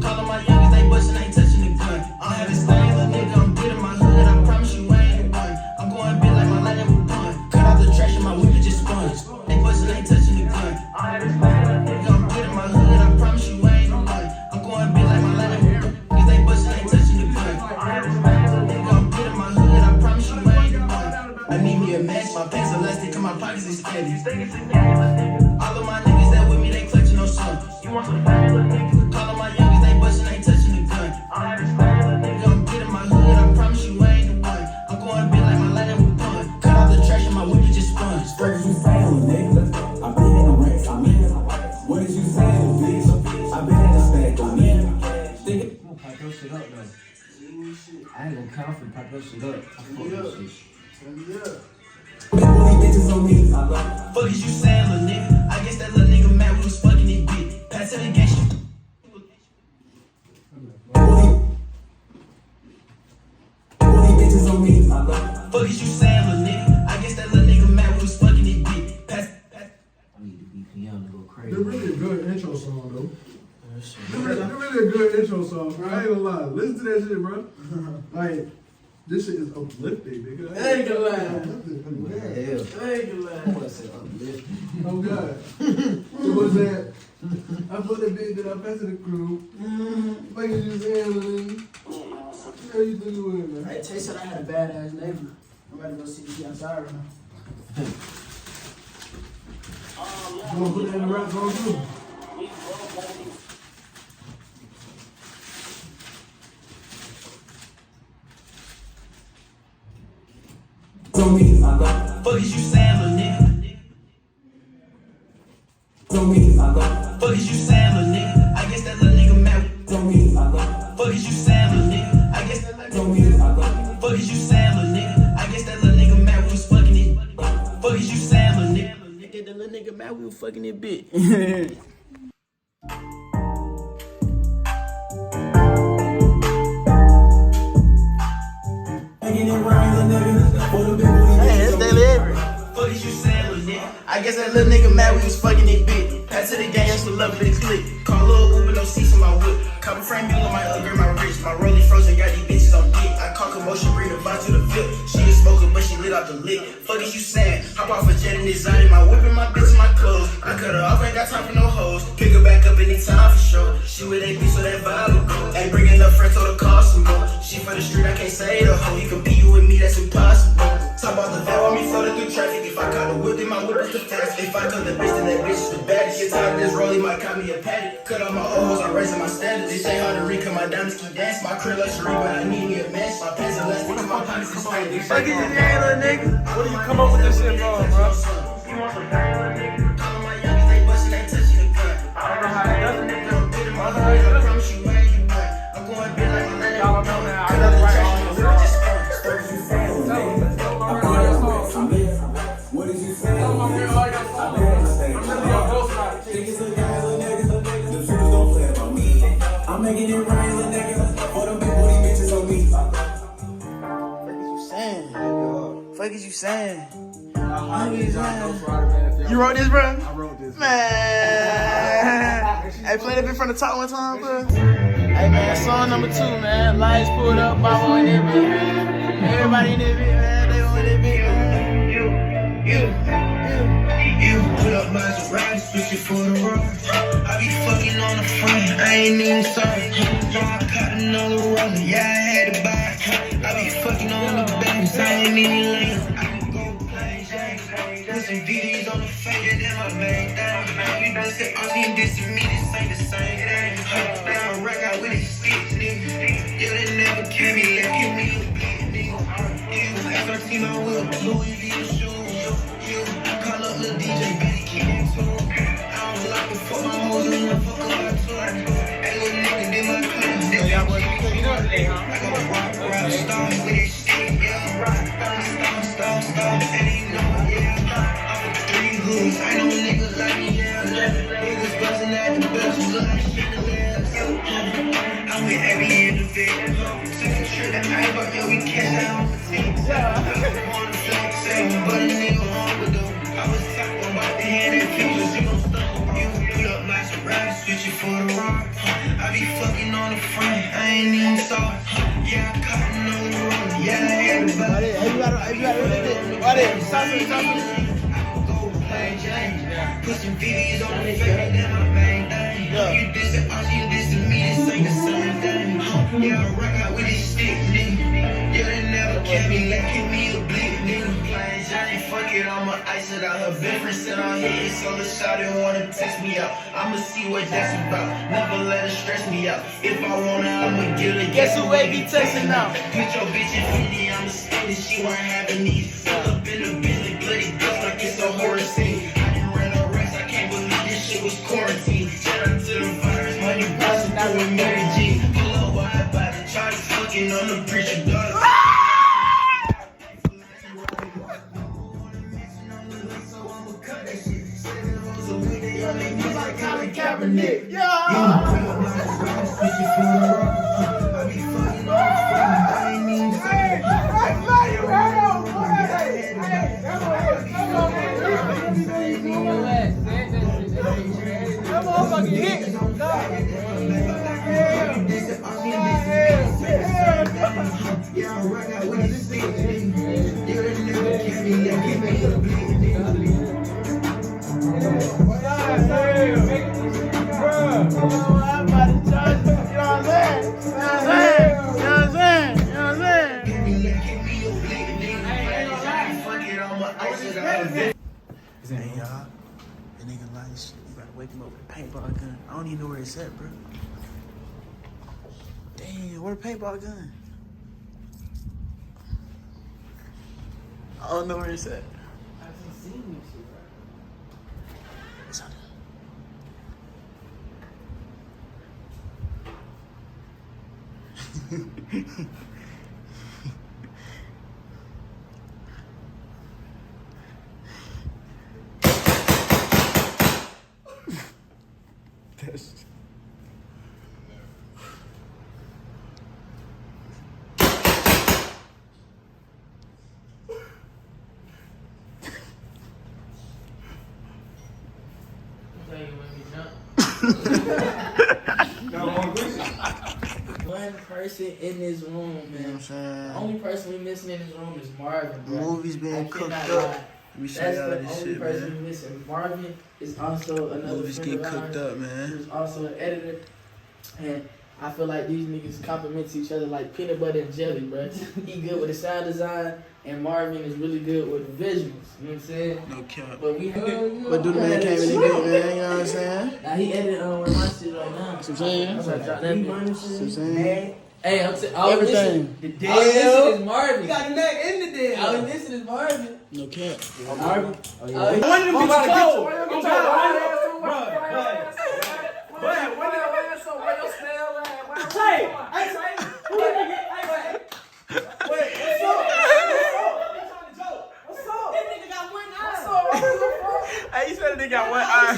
Call on my youngest, they bustin', ain't touching the gun. I don't have a style, little nigga. I'm good in my hood. I promise you, I ain't the one. I'm going big like my light with pun. Cut out the trash and my whip is just sponge. They bustin', ain't touching the gun. I have a style, little nigga. I'm good in my hood. I promise you, I ain't the one. I'm going big like my light with pun. They bustin', ain't touching the gun. I have a style, little nigga. I'm good in my hood. I promise you, I ain't the one. I need me a match, my pants elastic, cause my pockets is fatty. All of my niggas that with me, they clutching no son. You want some fat, little nigga? Call on my youngest, they bustin', ain't touching the gun. I have a style, little nigga. I'm good in my hood, I promise you, I ain't the one. I'm going big like my light with pun. Cut out the trash and my whip is just sponge. What is you saying, nigga? I've been in the racks, I'm in. What is you saying, bitch? I've been in the stack, I'm in. I'm gonna pop your shit up, though. I ain't gonna count for pop your shit up. I fuck your shit. Bully bitches on me. Fuck is you saying, little nigga? I guess that little nigga mad we was fucking it, bitch. Pass it against you. Bully bitches on me. Fuck is you saying, little nigga? I guess that little nigga mad we was fucking it, bitch. Pass. I need the BPM to go crazy. shit. It's really a good intro song, bro. I ain't gonna lie. Listen to that shit, bro. Like, this shit is uplifting, nigga. I ain't gonna lie. Yeah. I ain't gonna lie. What's it uplifting? Oh, God. It was that. I put the bitch that I passed to the crew. Fucking you saying, how you think you win, man? Hey, Tay said I had a badass neighbor. I'm about to go see if he outside right now. You gonna put that in the rap song, too? So me, I love. Fuck is you saying, little nigga? So me, I love. Fuck is you saying, little nigga? I guess that little nigga mad. So me, I love. Fuck is you saying, little nigga? I guess that little So me, I love. Fuck is you saying, little nigga? I guess that little nigga mad we was fucking it. Fuck is you saying, little nigga? That little nigga mad we was fucking it, bitch. Making it rain, little nigga. For the big booty Hey, bitches that's on daily me. every. Fuck is you saying, little nigga? I guess that little nigga mad we was fucking it, bitch. Pass to the gang, that's the love of the click. Call little Uber, no seats in my whip. Copper frame mule on my upgrade, my wrist. My rollie frozen, got these bitches on dick. I call commotion, bring the box to the flip. She a smoker, but she lit off the lick. Fuck is you saying? Hop off a jet and design my whip and my bitch in my clothes. I cut her off, ain't got time for no hoes. Pick her back up anytime for sure. She with AP, so that vibe will go. Ain't bringing up friends, so the cost some more. She for the street, I can't say the hoe. You compete with me, that's impossible. Talk about the valve on me, flooded through traffic. If I caught the whip, then my whip is the fast. If I cut the bitch, then that bitch is the baddest. Get tired of this rolling, might call me a patty. Cut off my O's, I'm raising my standards. This ain't hard to read, cause my diamonds keep dancing. My crib luxury, but I need me a match. My pants elastic, cause my pockets is tight. Fuck is this gang, little nigga? Where do you come up with this shit from, bro? You want some bad little nigga? All of my youngins, they bustin', ain't touching the gun. I don't know how it does it. Don't put in my hood, I promise you, where you at? I'm going big like my land. Y'all know now. I gotta write all this stuff. What is you saying, nigga? I put it on what is you saying, nigga? I bet I stay. Think it's a guy, little nigga. The shooters don't play about me. I'm making it rain, little nigga. For them big booty bitches on me. Fuck is you saying? Fuck is you saying? You You wrote this, bro? I wrote this. Man. Hey, play that bit from the top one time, bro. Hey, man, song number 2, man. Lights pulled up, Davo in that bit, man. Everybody in that bit, man. They on that bit, man. You put up my Maserati, switch it for the road. I be fucking on the front, I ain't even sorry. I caught another roller, yeah, I had to buy it. I be fucking on the banks, I ain't even late. I can go play James, put some VDs on the fake, that's my main thing. You done said, oh, you dissing me, this ain't the same thing. Down, rock out with a stick, nigga. Yeah, they never can be like you, me, nigga. You have to see my whip, Louis V shoes. Call up little DJ, better keep that tune. I don't like it for my hoes, and I fuck up my tour. Hey, little nigga, did my clip. I got rock, stars with this shit, yeah. Stars, and you know, yeah. I'm 3 hoods, I know niggas like me, yeah. Niggas bustin' at the best, look like shit, I'm with every individual. Second trip that I but yo, we catch that on the team. On the flex, but a nigga home with them. I was talking about the hand that pictures, you gon' stumble. You put up my Maserati, switch it for the road. I be fucking on the front, I ain't even saw it. Yeah, I caught another road, yeah, I had to buy it. Put some VDs on the fake, that's my main thing. You dissing us, you dissing me, this ain't the same thing. Yeah, I rock out with this stick, nigga. Yeah, they never kept me, like give me a blick, nigga. Playing Johnny, fuck it, I'ma ice it out. Her best friend said I'm here, so the shawty wanna test me out. I'ma see what that's about, never let her stress me out. If I want her, I'ma get her. Guess who ain't be texting now? Put your bitch in 50, I'ma spend it, she weren't having these. Pull up in the Bentley, bloody guts like it's a horror scene. I done ran a race, I can't believe this shit was quarantine. Shout out to the virus, money bustin' out with Mary G. Pull up wide by the charge, fucking on the preacher daughter. Kaepernick. That motherfucking hit. buy this shit. You gotta wake him up with a paintball gun. I don't even know where it's at, bro. Damn, where the paintball gun? I don't know where it's at. I haven't seen this shit, bro. It's out there. That's One person in this room, You know what man. I'm saying? The only person we missing in this room is Marvin, bro. Movies I being cooked cannot up. lie. Let me show That's y'all the this only shit, person man. we missing. Marvin is also another Movies friend get of cooked ours. up, man. He was also an editor, and I feel like these niggas complement each other like peanut butter and jelly, bro. He good with the sound design, and Marvin is really good with the visuals. You know what I'm saying? No cap. But we But do the man came in the good, man. You know what I'm saying? Now he edited one of my shit right now. What I'm saying? I'm gonna drop that bitch. What I'm saying? Hey, I'm saying all Everything. this is Marvin. You got the neck in the deal. All this is Marvin. No cap. Marvin. One of them bitches cold. Hey, you said they got one eye.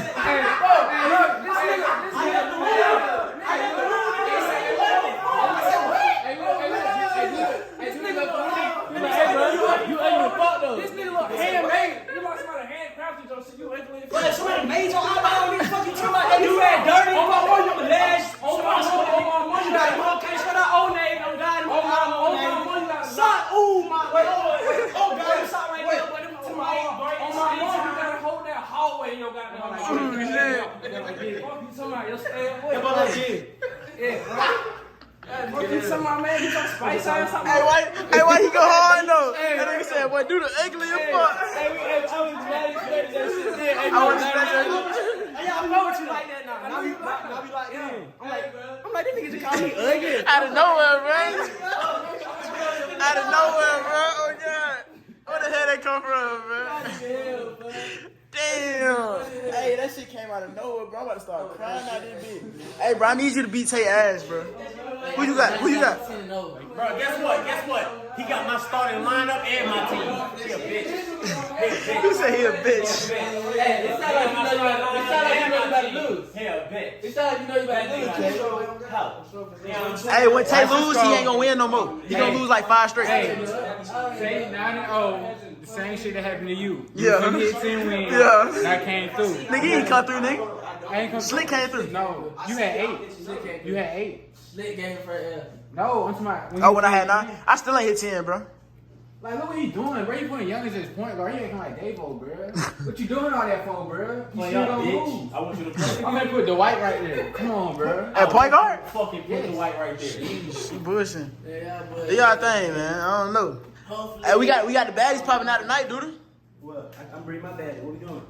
This nigga look handmade. You like somebody handcrafted your shit. You ugly. Somebody made your eyeball. What the fuck you talking about? You had dirty. On my mom, you lash. On my mom, you got okay. Shout out old name. On God, on my mom, you got shot. Ooh, my. Oh God, you shot right there. On my mom, you gotta hold that hallway in your goddamn. Fuck you talking about your style. What? Yeah. What you talking about, man? Get your spice on something. Hey, why he go hard though? That nigga said, boy, do the ugly as fuck. I was glad you said that shit. I want to say that. I know what you like that now. Now we like, I'm like, this nigga just call me ugly. Out of nowhere, bro. Out of nowhere, bro. Oh, God. Where the hell that come from, bro? Damn. Hey, that shit came out of nowhere, bro. I'm about to start crying out this bitch. Hey, bro, I need you to beat Tay ass, bro. Who you got? Bro, Guess what? He got my starting lineup and my team. He a bitch. He said he a bitch. Hey, it sound like you know you about to lose. He a bitch. It sound like you know you about to lose. Hey, when Tay lose, he ain't gonna win no more. He gonna lose like 5 straight. Say 9-0, the same shit that happened to you. Yeah. You hit 10 wins. Yeah. And I came through. Nigga, he ain't come through, nigga. I ain't come Slick came through. No, you had 8. You had 8. Slick game for No, I'm talking about. Oh, when I had 9? I still ain't hit 10, bro. Like, look what he doing, bro. He putting youngest as point guard. He acting like Davo, bro. What you doing all that for, bro? You still don't move. I want you to play. I'm gonna put Dwight right there. Come on, bro. At point guard? Fucking put the white right there. She bushing. Yeah, but Do y'all thing, man. I don't know. hopefully. Hey, we got the baddies popping out tonight, dude. What? I'm bringing my bag. What we doing?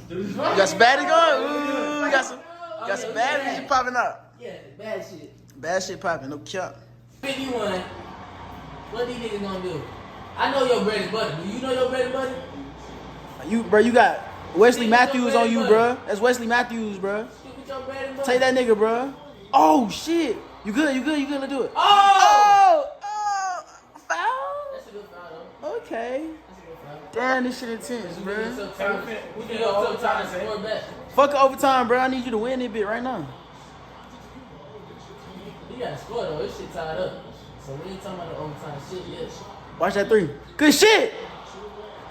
You got some baddies going? Ooh, got some baddies popping out. Yeah, bad shit. Bad shit popping, no cap. 51. What these niggas gonna do? I know your bread and butter. Do you know your bread and butter? You got Wesley Matthews on you, bro. That's Wesley Matthews, bro. Stick with your bread and butter. Take that nigga, bro. Oh shit. You good? Let's do it. Oh! Foul? That's a good foul, though. Okay. That's a good foul. Damn, this shit intense, We bro. can go overtime and score back. Fuck overtime, bro. I need you to win this bit right now. You gotta score, though. This shit tied up. So we ain't talking about the overtime shit yet. Watch that 3. Good shit.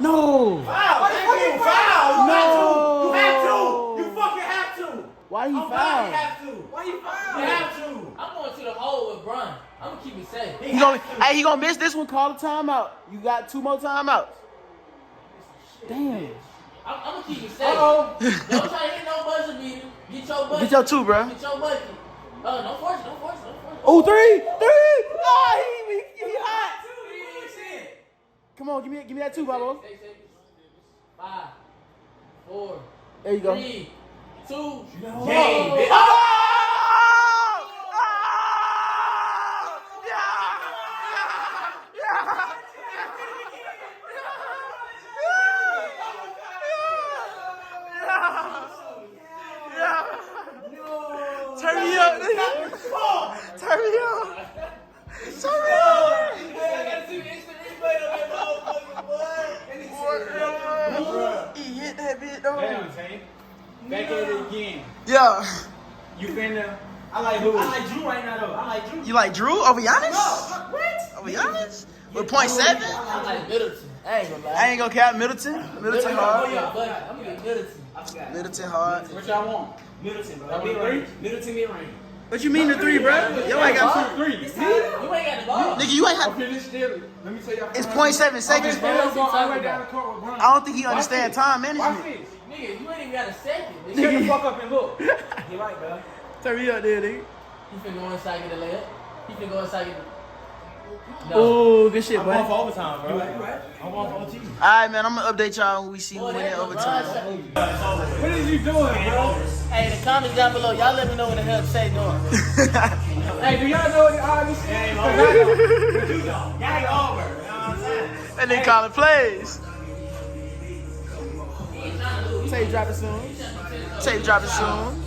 No. Foul! Fucking foul! No. You have to! You fucking have to! Why he Oh, God, you foul? have to! Why you foul? You have to! I'm going to the hole with Brian. I'm gonna keep it safe. He gonna miss this one. Call the timeout. You got 2 more timeouts. Damn. I'm gonna keep it safe. Don't try to hit no buzzer beater. Get your buzzer. Get your 2, bro. Get your buzzer. Don't force it. Oh, 3. Oh, he hot. Come on, give me that 2, Davo. 5, 4, There you go. 3, 2, game, Oh! bitch. Oh! Turn me up, nigga. Turn me up. Turn me up. He hit that bitch, though. Damn, Tank. Back at it again. Yeah. You finna. I like Drew right now, though. I like Drew. You like Drew over Giannis? What? Over Giannis? With .7? I like Middleton. I ain't gonna lie. I ain't gonna count Middleton. Middleton hard. I'm gonna get Middleton. I forgot. Middleton hard. What y'all want? Middleton, bro. Mid-range? Middleton mid-range. What you mean the 3, bro? Yo, I got 3. You ain't got the ball. Nigga, you ain't have. Okay, let's steal it. Let me tell y'all. It's .7 seconds, bro. All the way down the court with Bron. I don't think he understand time Watch management. this. Nigga, you ain't even got a second. Shut the fuck up and look. You right, bro. Turn me up there, nigga. He finna go inside get a layup. He finna go inside get a... No. Oh, good shit, I'm boy. going for overtime, bro. You right? I'm going for OT. Alright, man, I'm gonna update y'all when we see who Boy, win that that overtime. LeBron shot- What is you doing, bro? Hey, the comments down below, y'all let me know what the hell Shay doing. Hey, do y'all know all this shit? Game Cause over. I know. Game over. You know what I'm saying? And they calling plays. He ain't trying to lose. Tape dropping soon. Tape dropping soon.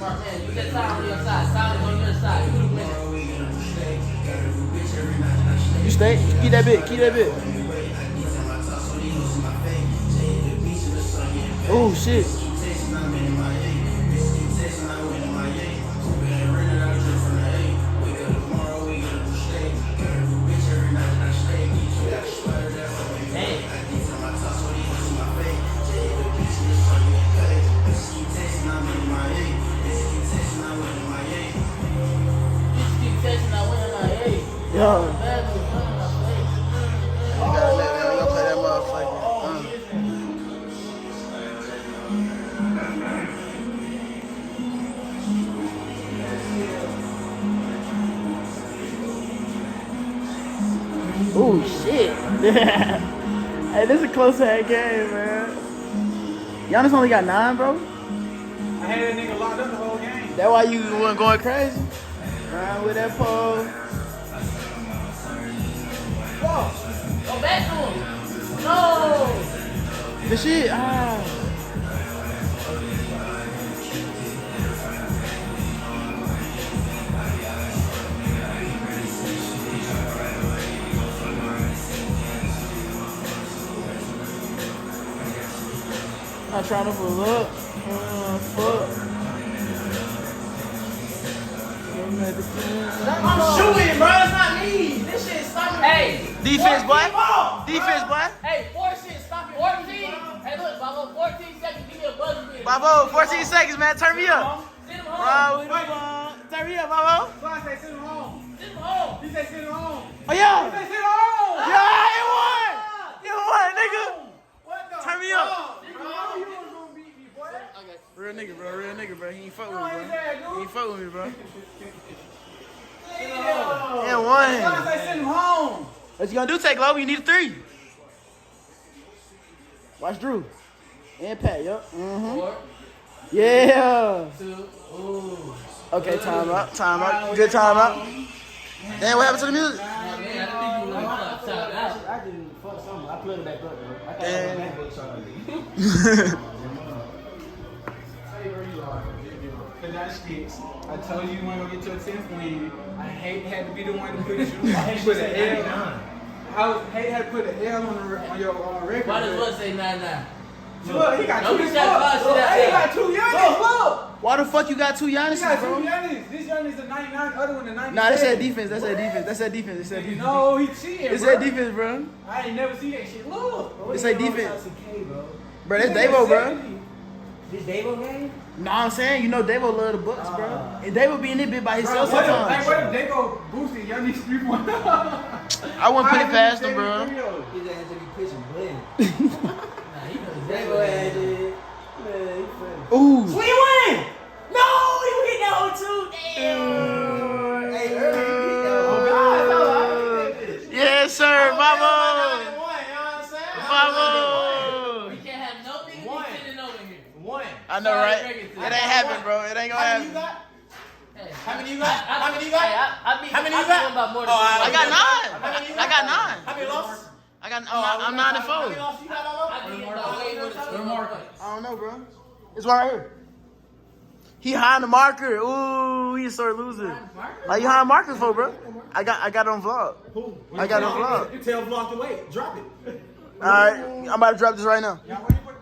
Man, you just time on your side. Solid on your side. You the winner. You stay. Keep that bit. Keep that bit. Oh shit. Keep texting, I win on my hey. Yo. Bad boy, win on my face. We gotta play that motherfucker. Oh shit. Hey, this is a close ass game, man. Giannis only got 9, bro. I had that nigga locked up the whole game. That why you wasn't going crazy? Run with that pole. Go back to him. No. The shit. I'm trying to pull up. Fuck. I'm shooting, bro. It's not me. This shit is stopping. Hey. Defense, boy. Ball, Defense, boy. Hey, 4 shit stopping. 14. Hey, look, Babo, 14 seconds. Give me a buzzer beater. Babo, 14 seconds, man. Turn me up. Send him Bro, home. with the ball. Turn me up, Babo. So I say send him home. Send him home. He say send him home. Oh, yeah. He say send him home. Yeah, it won. It won, nigga. What the Turn me up. fuck? Bro, you was gonna beat me, boy. Real nigga, bro. Real nigga, bro. He ain't fuck with me, No, bro. he's there, He dude. ain't fuck with me, bro. Damn. It So I won. say send him home. What you gonna do, Take Low? You need a 3. Watch Drew. And Pat, yup. 4, Yeah. 2, ooh. Okay, time out. Time out. Good time out. Damn, what happened to the music? Man, I think you really fucked out. I didn't fuck something. I plugged it back up, bro. I got Damn. my MacBook charged. Cause that sticks. I told you you weren't gonna get your 10th win. I hate had to be the one to put you. Put an L. I hate had to put an L on your record. Why does what say 9-9? Look, he got Don't 2 be sad about shit out He there. got 2 Giannis. Look. Why the fuck you got 2 He got Giannis, 2 bro? Giannis. This Giannis is a 99, the other one a 97. Nah, they said defense. They said defense. They said defense. They said defense. No, he cheating, They bro. said defense, bro. I ain't never see that shit. Look. They say defense. bro. Bro, that's Davo, bro. This Davo game? Nah, I'm saying, you know Davo love the Bucks, bro. And Davo be in this bit by Bro, himself what if sometimes. they go boosting Giannis 3-1? I wouldn't put it past him, bro. His ass to be pitching blend. Nah, he knows exactly Davo what had he it. Man, he funny. Ooh. We win! No, he will get that one too. Damn. Hey, early he beat that one. Yes, sir, Babo. Babo. We can't have no niggas be sitting over here. I I know, right? It ain't happening, bro. It ain't gonna happen. How many you got? How many you got? How many you got? I got 9. How many you I got 9. How many losses? I'm 9 and 4. How many losses you got, Davo? I don't know, bro. It's right here. He hiding the marker. Ooh, he a sore loser. Like you hiding markers for, bro? I got it on vlog. I got it on vlog. You tell vlog to wait. Drop it. All right, I'm about to drop this right now.